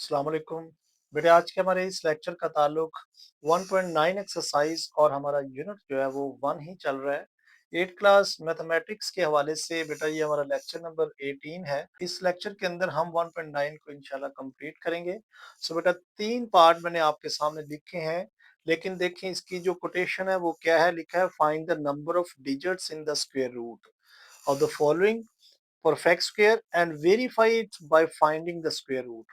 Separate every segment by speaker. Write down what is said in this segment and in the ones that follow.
Speaker 1: अस्सलाम वालेकुम। बेटे आज के हमारे इस लेक्चर का ताल्लुक 1.9 एक्सरसाइज और हमारा यूनिट जो है वो 1 ही चल रहा है। 8 क्लास मैथमेटिक्स के हवाले से बेटा ये हमारा लेक्चर नंबर 18 है। इस लेक्चर के अंदर हम 1.9 को इंशाल्लाह कंप्लीट करेंगे। सो बेटा 3 पार्ट मैंने आपके सामने लिखे हैं, लेकिन देखिए इसकी जो कोटेशन है वो क्या है, लिखा है find the number of digits in the square root of the following perfect square and verify it by finding the square root.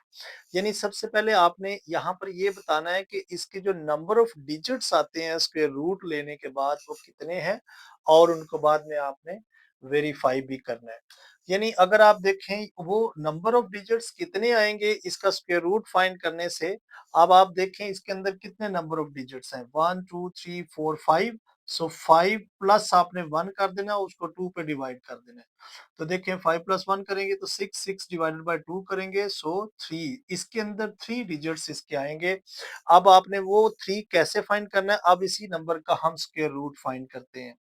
Speaker 1: यानी सबसे पहले आपने यहाँ पर ये बताना है कि इसके जो नंबर ऑफ डिजिट्स आते हैं स्क्वायर रूट लेने के बाद वो कितने हैं, और उनको बाद में आपने वेरीफाई भी करना है। यानी अगर आप देखें वो नंबर ऑफ डिजिट्स कितने आएंगे इसका स्क्वायर रूट फाइंड करने से, अब आप देखें इसके अंदर कितने नंबर ऑफ डिजिट्स हैं, 1 2 3 4 5। सो 5 प्लस आपने 1 कर देना, उसको 2 पे डिवाइड कर देना है। तो देखिए 5 प्लस 1 करेंगे तो 6, 6 डिवाइडेड बाय 2 करेंगे सो 3। इसके अंदर 3 डिजिट्स इसके आएंगे। अब आपने वो 3 कैसे फाइंड करना है, अब इसी नंबर का हम स्क्वायर रूट फाइंड करते हैं।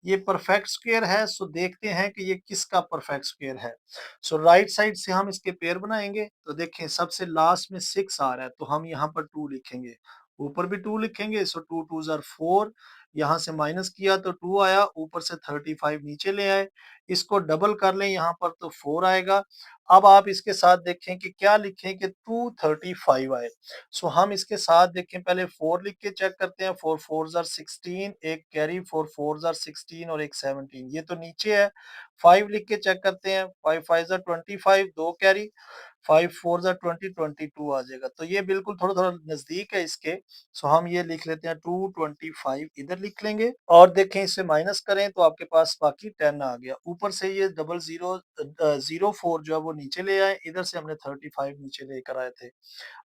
Speaker 1: ये परफेक्ट स्क्वायर है, सो देखते हैं कि ये किसका परफेक्ट स्क्वायर है। सो राइट साइड से हम इसके पेयर बनाएंगे, तो देखें सबसे लास्ट में 6 आ रहा है तो हम यहाँ पर 2 लिखेंगे, ऊपर भी 2 लिखेंगे। सो 2 2 जार 4, यहाँ से माइनस किया तो 2 आया, ऊपर से 35 नीचे ले आए, इसको डबल कर लें यहाँ पर तो 4 आएगा। अब आप इसके साथ देखें कि क्या लिखें कि 235 आए। सो हम इसके साथ देखें, पहले 4 लिख के चेक करते हैं, 4 4 जार 16, एक कैरी, 4 4 जार 16 और एक 17, ये तो नीचे है। 5 लिख के चेक करते हैं, 5 5 जार 25, दो कैरी, 5 4 जार 20, 22 आ जाएगा। तो ये बिल्कुल थोड़ा थोड़ा नजदीक है इसके। सो हम ये लिख लेते हैं 225 इधर लिख लेंगे, और देखें इसे माइनस करें तो आपके पास बाकी 10 आ गया। ऊपर से ये डबल जीरो 04 जो है वो नीचे ले आए, इधर से हमने 35 नीचे लेकर आए थे।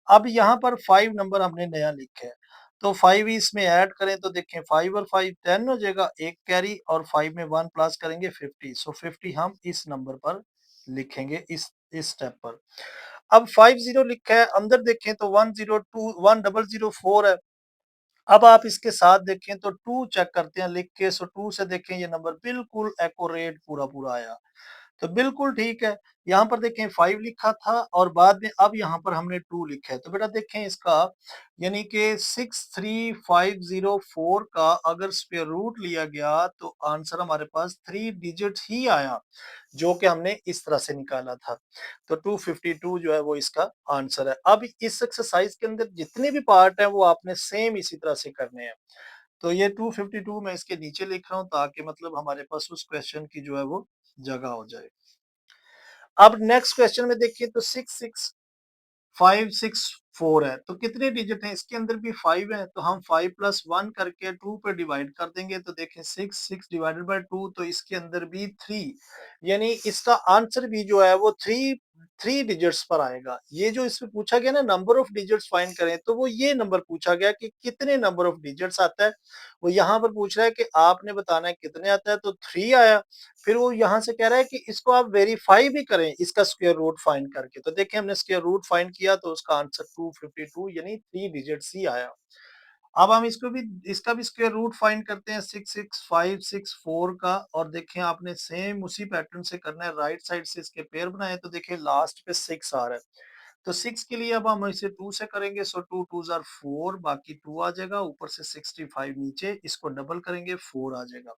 Speaker 1: अब यहाँ पर 5 नंबर हमने नया लिखा है, तो 5 इसमें ऐड करें तो देखें 5 और 5 10 हो जाएगा, एक कैरी, और 5 में 1 प्लस करेंगे 50। सो 50 हम इस नंबर पर लिखेंगे, इस स्टेप पर। अब 50 लिखा है, अंदर देखें तो 102 1004 है। अब आप इसके साथ देखें तो 2 चेक करते हैं लिख के, सो 2 से देखें ये नंबर बिल्कुल एक्यूरेट पूरा पूरा आया, तो बिल्कुल ठीक है। यहाँ पर देखें 5 लिखा था और बाद में अब यहाँ पर हमने 2 लिखा है, तो बेटा देखें इसका यानी कि 63504 का अगर स्क्वायर रूट लिया गया तो आंसर हमारे पास 3 डिजिट ही आया, जो कि हमने इस तरह से निकाला था। तो 252 जो है वो इसका आंसर है। अब इस एक्सरसाइज के अंदर जितने भी पार्ट हैं वो आपने सेम इसी तरह से करने हैं। तो ये 252 मैं इसके नीचे लिख रहा हूँ ताकि मतलब हमारे पास उस क्वेश्चन की जो है वो जगह हो जाए। अब नेक्स्ट क्वेश्चन में देखिए तो 66564 है, तो कितने डिजिट हैं, इसके अंदर भी 5 है, तो हम 5 प्लस 1 करके 2 पे डिवाइड कर देंगे, तो देखें 6 डिवाइडेड बाय 2, तो इसके अंदर भी 3, यानी इसका आंसर भी जो है वो 3 डिजिट्स पर आएगा। ये जो इसमें पूछा गया ना नंबर ऑफ डिजिट्स फाइंड करें, तो वो ये नंबर पूछा गया कि कितने नंबर ऑफ डिजिट्स आता है। वो यहाँ पर पूछ रहा है कि आपने बताना है कितने आता है, तो 3 आया। फिर वो यहाँ से कह रहा है कि इसको आप वेरीफाई भी करें इसका स्क्वायर रूट फाइंड करके, तो देखिए हमने स्क्वायर रूट फाइंड किया तो उसका आंसर 252 यानी 3 डिजिट्स ही आया। अब हम इसका भी स्क्वायर रूट फाइंड करते हैं 66564 का, और देखें आपने सेम उसी पैटर्न से करना है, राइट साइड से इसके पेयर बनाए, तो देखिए लास्ट पे 6 आ रहा है, तो 6 के लिए अब हम इसे 2 से करेंगे, सो 2 2 जार 4, बाकी 2 आ जाएगा, ऊपर से 65 नीचे, इसको डबल करेंगे 4 आ जाएगा।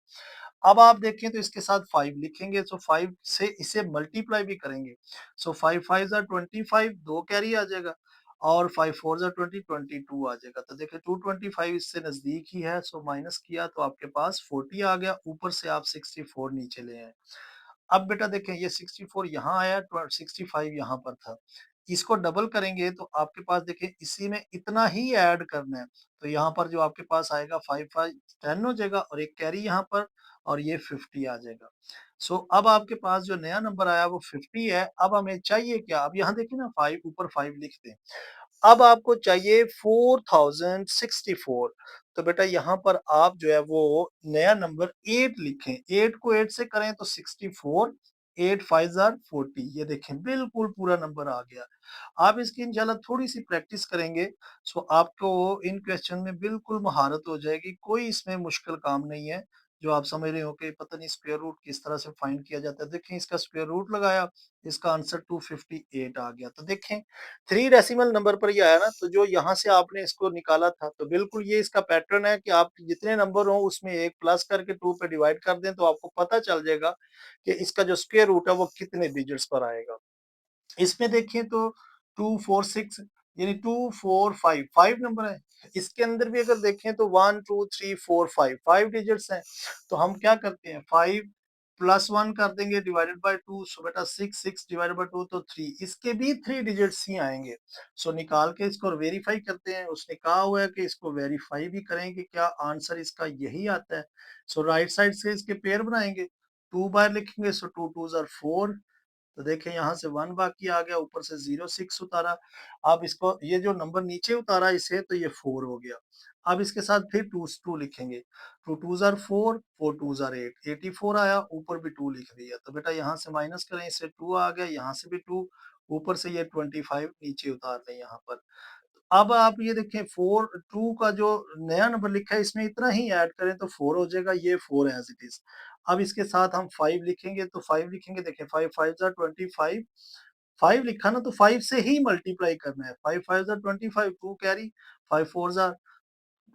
Speaker 1: अब आप देखें तो इसके साथ 5 लिखेंगे, सो 5 से इसे मल्टीप्लाई भी करेंगे, सो 5 5 जार 25, दो कैरी आ जाएगा, और 5 4 जार 20, 22 आ जाएगा। तो देखिए 225 इससे नजदीक ही है, सो माइनस किया तो आपके पास 40 आ गया, ऊपर से आप 64 नीचे ले आए। अब बेटा देखें ये 64 यहाँ आया, 65 यहाँ पर था, इसको डबल करेंगे तो आपके पास देखिए इसी में इतना ही ऐड करना है, तो यहाँ पर जो आपके पास आएगा 5 5 10 हो जाएगा, और एक कैरी यहाँ पर, और ये 50 आ जाएगा। सो अब आपके पास जो नया नंबर आया वो 50 है। अब हमें चाहिए क्या, अब यहाँ देखिए ना 5 ऊपर 5 लिख दें, अब आपको चाहिए 4064, तो बेटा यहाँ पर आप जो है वो नया नंबर 8 लिखें, 8 को 8 से करें तो 64, 8 5 जार 40, ये देखें बिल्कुल पूरा नंबर आ गया। आप इसकी इंशाल्लाह थोड़ी सी प्रैक्टिस करेंगे, सो आपको इन क्वेश्चन में बिल्कुल महारत हो जाएगी, कोई इसमें मुश्किल काम नहीं है। जो आप समझ रहे हो कि पता नहीं स्क्वायर रूट किस तरह से फाइंड किया जाता है। देखें इसका स्क्वायर रूट लगाया, इसका आंसर 258 आ गया। तो देखें 3 डेसिमल नंबर पर ये आया ना, तो जो यहाँ से आपने इसको निकाला था, तो बिल्कुल ये इसका पैटर्न है कि आप जितने नंबर हो उसमें एक प्लस करके 2 पे डिवाइड कर दें, तो आपको पता चल जाएगा कि इसका जो स्क्वायर रूट है वो कितने डिजिट्स पर आएगा। इसमें देखें तो 2, 4, 6 यानी 2, 4, 5 5 नंबर है। इसके अंदर भी अगर देखें तो 1, 2, 3, 4, 5 5 डिजिट्स हैं। तो हम क्या करते हैं 5 प्लस 1 कर देंगे डिवाइडेड बाय 2, सो बेटा 6 6 डिवाइडेड बाय 2 तो 3, इसके भी 3 डिजिट्स ही आएंगे। सो निकाल के इसको वेरीफाई करते हैं। उसने कहा हुआ है कि इसको वेरीफाई भी करें कि क्या आंसर इसका यही आता है। सो राइट साइड से इसके पेयर बनाएंगे, 2 बार लिखेंगे, सो 2 2s आर 4। तो देखें यहाँ से 1 बाकी आ गया, ऊपर से 0 6 उतारा। अब इसको ये जो नंबर नीचे उतारा इसे, तो ये 4 हो गया। अब इसके साथ फिर 2 लिखेंगे, 2 2s आर 4, 4 2s आर 8, 84 आया, ऊपर भी 2 लिख दिया। तो बेटा यहाँ से माइनस करें, इससे 2 आ गया, यहाँ से भी 2, ऊपर से ये 25 नीचे उतार लें यहाँ पर। अब आप ये देखें 4 2 का जो नया नंबर लिखा है इसमें इतना ही ऐड करें तो 4 हो जाएगा, ये 4 एज इट इज। अब इसके साथ हम 5 लिखेंगे, तो 5 लिखेंगे, देखें 5 5 जा 25, 5 लिखा ना, तो 5 से ही मल्टीप्लाई करना है। 5 5 जा 25, 2 कैरी, 5 4 जा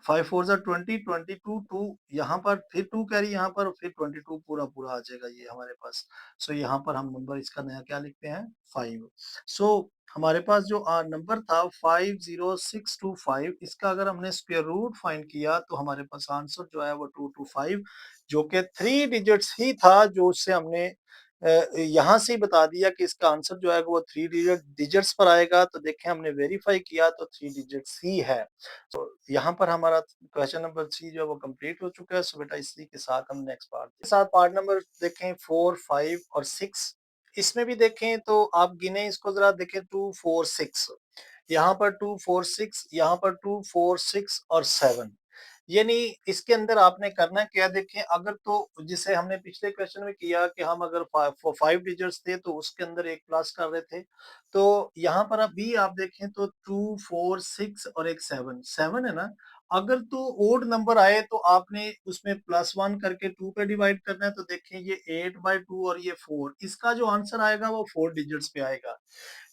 Speaker 1: 5 4 जा 20, 22 2 यहाँ पर, फिर 2 कैरी यहाँ पर, फिर 22 पूरा पूरा आ जाएगा ये हमारे पास। सो यहाँ पर हम नंबर इसका नया क्या लिखते हैं 5। सो हमारे पास जो नंबर था 50625, इसका अगर हमने स्क्वायर रूट फाइंड किया तो हमारे पास आंसर जो है वो 225, जो कि 3 डिजिट्स ही था, जो उससे हमने यहाँ से ही बता दिया कि इसका आंसर जो है वो 3 डिजिट्स पर आएगा। तो देखें हमने वेरीफाई किया तो 3 डिजिट्स ही है। तो यहाँ पर हमारा क्वेश्चन नंबर 3 जो है वो कंप्लीट हो चुका है। सो बेटा इसी के साथ हम नेक्स्ट पार्ट के साथ पार्ट नंबर देखें 4, 5 और 6। इसमें भी देखें तो आप गिने इसको जरा देखें 2, 4, 6, यहाँ पर 2, 4, 6, यहाँ पर 2, 4, 6 और 7। यानी इसके अंदर आपने करना क्या, देखें अगर तो जिसे हमने पिछले क्वेश्चन में किया कि हम अगर 5 डिजिट्स थे तो उसके अंदर एक प्लस कर रहे थे, तो यहाँ पर अभी आप देखें तो 2, 4, 6 और एक 7 7 है ना। अगर तो ओड नंबर आए तो आपने उसमें +1 करके 2 पे डिवाइड करना है। तो देखें ये 8/2 और ये 4, इसका जो आंसर आएगा वो 4 डिजिट्स पे आएगा।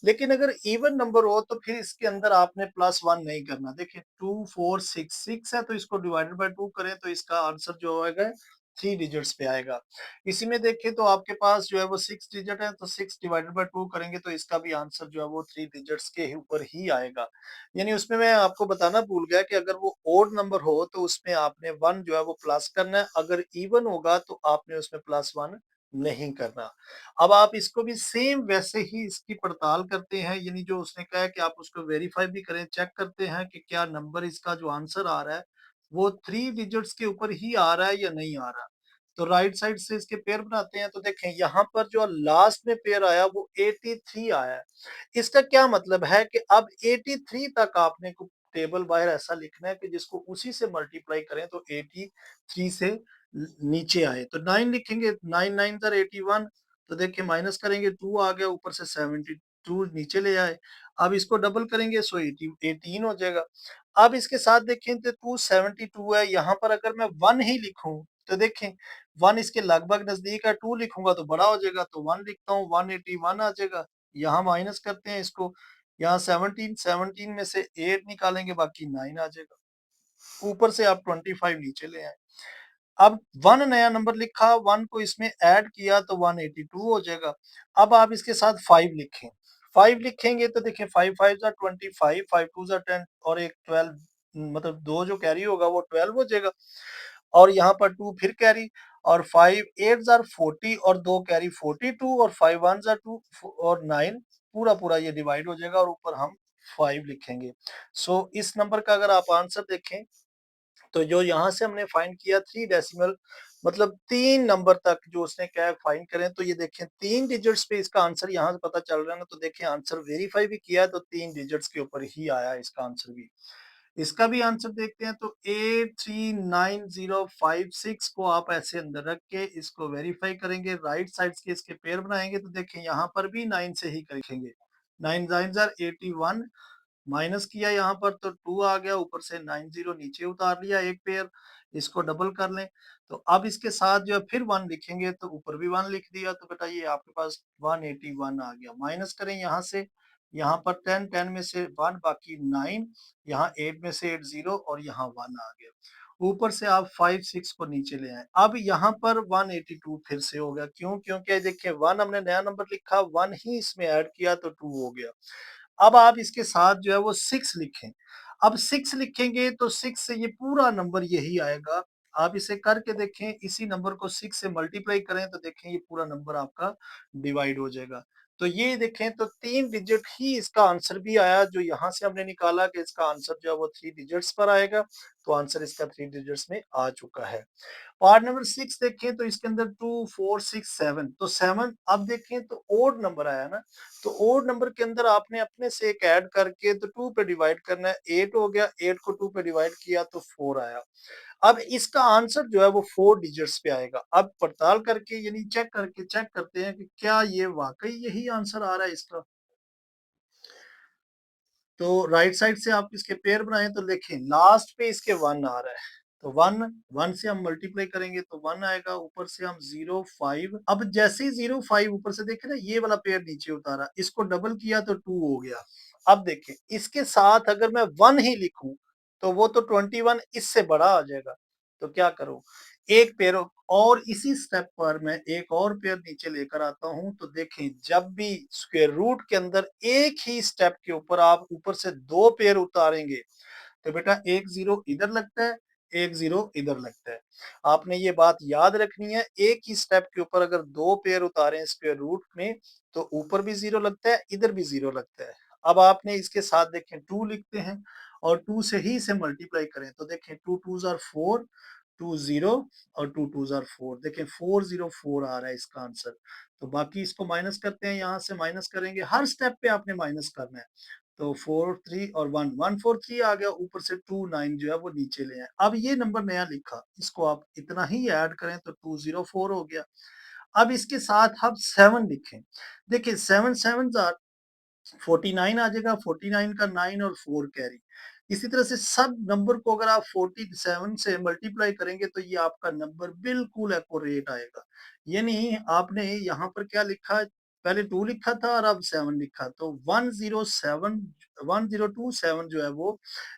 Speaker 1: लेकिन अगर इवन नंबर हो तो फिर इसके अंदर आपने +1 नहीं करना। देखिए 2, 4, 6 6 है, तो इसको डिवाइडेड बाय 2 करें तो इसका आंसर जो आएगा 3 डिजिट्स पे आएगा। इसी में देखें तो आपके पास जो है वो 6 डिजिट है, तो 6 डिवाइडेड बाय 2 करेंगे तो इसका भी आंसर जो है वो 3 डिजिट्स के ऊपर ही आएगा। यानी उसमें मैं आपको बताना भूल गया कि अगर वो ओड नंबर हो तो उसमें आपने 1 जो है वो प्लस करना है, अगर इवन होगा तो आपने उसमें +1 नहीं करना। अब आप इसको भी सेम वैसे ही इसकी पड़ताल करते हैं, यानी जो उसने कहा है कि आप उसको वेरीफाई भी करें, चेक करते हैं कि क्या नंबर इसका जो आंसर आ रहा है वो 3 डिजिट्स के ऊपर ही आ रहा है या नहीं आ रहा। तो राइट साइड से इसके पेयर बनाते हैं, तो देखें यहाँ पर जो लास्ट में पेयर आया वो 83 आया है। इसका क्या मतलब है कि अब 83 तक आपने को टेबल बाहर ऐसा लिखना है कि जिसको उसी से मल्टीप्लाई करें तो 83 से नीचे आए। तो 9 लिखेंगे, 9 9 दर 81, तो देखिए माइनस करेंगे 2 आ गया, ऊपर से 72 नीचे ले आए। अब इसको डबल करेंगे सो 18 हो जाएगा। अब इसके साथ देखें तो 272 है, यहाँ पर अगर मैं 1 ही लिखूं तो देखें 1 इसके लगभग नजदीक है, 2 लिखूंगा तो बड़ा हो जाएगा, तो 1 लिखता हूँ, 181 आ जाएगा। यहाँ माइनस करते हैं इसको, यहाँ 17 17 में से 8 निकालेंगे, बाकी 9 आ जाएगा। ऊपर से आप 25 नीचे ले आए। अब 1 नया नंबर लिखा, 1 को इसमें ऐड किया तो 182 हो जाएगा। अब आप इसके साथ 5 लिखें। 5 लिखेंगे तो देखिए 5 5 जा 25, 5 2 जा 10 और एक 12, मतलब 2 जो कैरी होगा वो 12 हो जाएगा। और यहाँ पर 2 फिर कैरी, और 5 8 जार 40 और 2 कैरी 42, और 5 1 जार 2 और 9 पूरा पूरा ये डिवाइड हो जाएगा, और ऊपर हम 5 लिखेंगे। सो इस नंबर का अगर आप आंसर देखें तो जो यहाँ से हमने फाइंड किया 3 डेसिमल, मतलब 3 नंबर तक जो उसने क्या है फाइंड करें, तो ये देखें 3 डिजिट्स पे इसका आंसर यहाँ से पता चल रहा है ना। तो देखें आंसर वेरीफाई भी किया है तो 3 डिजिट्स के ऊपर ही आया इसका आंसर भी। इसका भी आंसर देखते हैं तो 839056 को आप ऐसे अंदर रख के इसको वेरीफाई करेंगे, राइट साइड के इसके पेयर बनाएंगे, तो देखें यहाँ पर भी 9 से ही करेंगे। 9 9 81, माइनस किया यहाँ पर तो 2 आ गया, ऊपर से 90 नीचे उतार लिया एक पेयर। इसको डबल कर लें, तो अब इसके साथ जो है फिर 1 लिखेंगे तो ऊपर भी 1 लिख दिया, तो बेटा ये आपके पास 181 आ गया। माइनस करें यहाँ से, यहाँ पर 10, 10 में से 1 बाकी 9, यहाँ 8 में से 8 0 और यहाँ 1 आ गया। ऊपर से आप 5, 6 को नीचे ले आए। अब यहाँ पर 182 फिर से हो गया, क्यों? क्योंकि देखिए 1 हमने नया नंबर लिखा, 1 ही इसमें ऐड किया तो 2 हो गया। अब आप इसके साथ जो है वो 6 लिखें। अब 6 लिखेंगे तो 6 से ये पूरा नंबर यही आएगा। आप इसे करके देखें, इसी नंबर को 6 से मल्टीप्लाई करें तो देखें ये पूरा नंबर आपका डिवाइड हो जाएगा। तो ये देखें तो 3 डिजिट ही इसका आंसर भी आया, जो यहाँ से हमने निकाला कि इसका आंसर जो है वो 3 डिजिट्स पर आएगा, तो आंसर इसका 3 डिजिट्स में आ चुका है। पार्ट नंबर 6 देखें तो इसके अंदर 2, 4, 6, 7, तो 7 अब देखें तो ओड नंबर आया ना, तो ओड नंबर के अंदर आपने अपने से एक ऐड करके तो 2 पे डिवाइड करना है, 8 हो गया, 8 को 2 पे डिवाइड किया तो 4 आया। अब इसका आंसर जो है वो 4 डिजिट्स पे आएगा। अब पड़ताल करके यानी चेक करके चेक करते हैं कि क्या ये वाकई यही आंसर आ रहा है इसका। तो राइट साइड से आप इसके पेयर बनाए तो देखें लास्ट पे इसके 1 आ रहा है, तो 1 1 से हम मल्टीप्लाई करेंगे तो 1 आएगा, ऊपर से हम 0 5, अब जैसे ही 0 5 ऊपर से देखें ना ये वाला पेयर नीचे उतारा, इसको डबल किया तो 2 हो गया। अब देखें इसके साथ अगर मैं 1 ही लिखूं तो वो तो 21 इससे बड़ा आ जाएगा, तो क्या करूं, एक पेयर और इसी स्टेप पर मैं एक और पेयर नीचे लेकर आता हूं, तो देखें जब भी स्क्वायर रूट के अंदर एक ही स्टेप के ऊपर आप ऊपर से 2 पेयर उतारेंगे तो बेटा एक 0 इधर लगता है, एक 0 इधर लगता है। आपने ये बात याद रखनी है, एक ही स्टेप के ऊपर अगर 2 पेयर उतारें स्क्वायर रूट में तो ऊपर भी 0 लगता है, इधर भी 0 लगता है। अब आपने इसके साथ देखें 2 लिखते हैं और 2 से ही इसे मल्टीप्लाई करें तो देखें 2 2s आर 4, 2 0 और 2 2s आर 4, देखें 404 आ रहा है इसका आंसर। तो बाकी इसको माइनस करते हैं, यहाँ से माइनस करेंगे, हर स्टेप पे आपने माइनस करना है। तो 4 3 और 1 143 आ गया, ऊपर से 2 9 जो है वो नीचे ले आए। अब ये नंबर नया लिखा, इसको आप इतना ही ऐड करें तो 204 हो गया। अब इसके साथ आप 7 लिखें, देखिए 7 7 49 आ जाएगा, 49 का 9 और 4 कैरी। इसी तरह से सब नंबर को अगर आप 47 से मल्टीप्लाई करेंगे तो ये आपका नंबर बिल्कुल एक्यूरेट आएगा। यानी आपने यहाँ पर क्या लिखा, पहले 2 लिखा था और अब 7 लिखा, तो 107 1027 जो है वो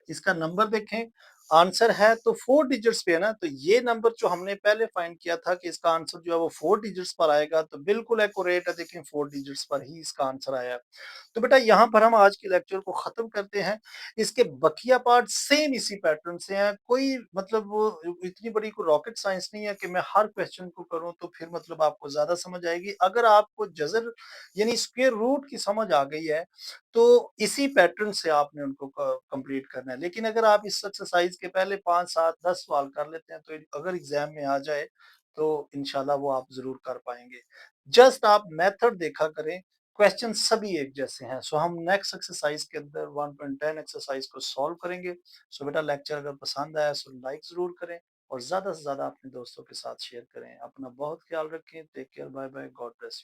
Speaker 1: इसका नंबर देखें, आंसर है तो 4 डिजिट्स पे है ना, तो ये नंबर जो हमने पहले फाइंड किया था कि इसका आंसर जो है वो 4 डिजिट्स पर आएगा, तो बिल्कुल एक्यूरेट है, देखिए 4 डिजिट्स पर ही इसका आंसर आया है। तो बेटा यहाँ पर हम आज के लेक्चर को खत्म करते हैं। इसके बकिया पार्ट सेम इसी पैटर्न से हैं, कोई मतलब वो इतनी बड़ी कोई रॉकेट साइंस नहीं है कि मैं हर क्वेश्चन को करूं तो फिर मतलब आपको ज्यादा समझ आएगी। अगर आपको जजर यानी स्क्वायर रूट की समझ आ गई है तो इसी पैटर्न से आपने उनको कंप्लीट करना है। लेकिन अगर आप इस एक्सरसाइज के पहले 5 7 10 सवाल कर लेते हैं तो अगर एग्जाम में आ जाए तो इंशाल्लाह वो आप जरूर कर पाएंगे। जस्ट आप मेथड देखा करें, क्वेश्चन सभी एक जैसे हैं। सो हम नेक्स्ट एक्सरसाइज के अंदर 1.10 एक्सरसाइज को सॉल्व करेंगे। सो बेटा लेक्चर अगर पसंद आया तो लाइक जरूर करें और ज्यादा से ज्यादा अपने दोस्तों के साथ शेयर करें। अपना बहुत ख्याल रखें। Take care, bye bye, God bless you.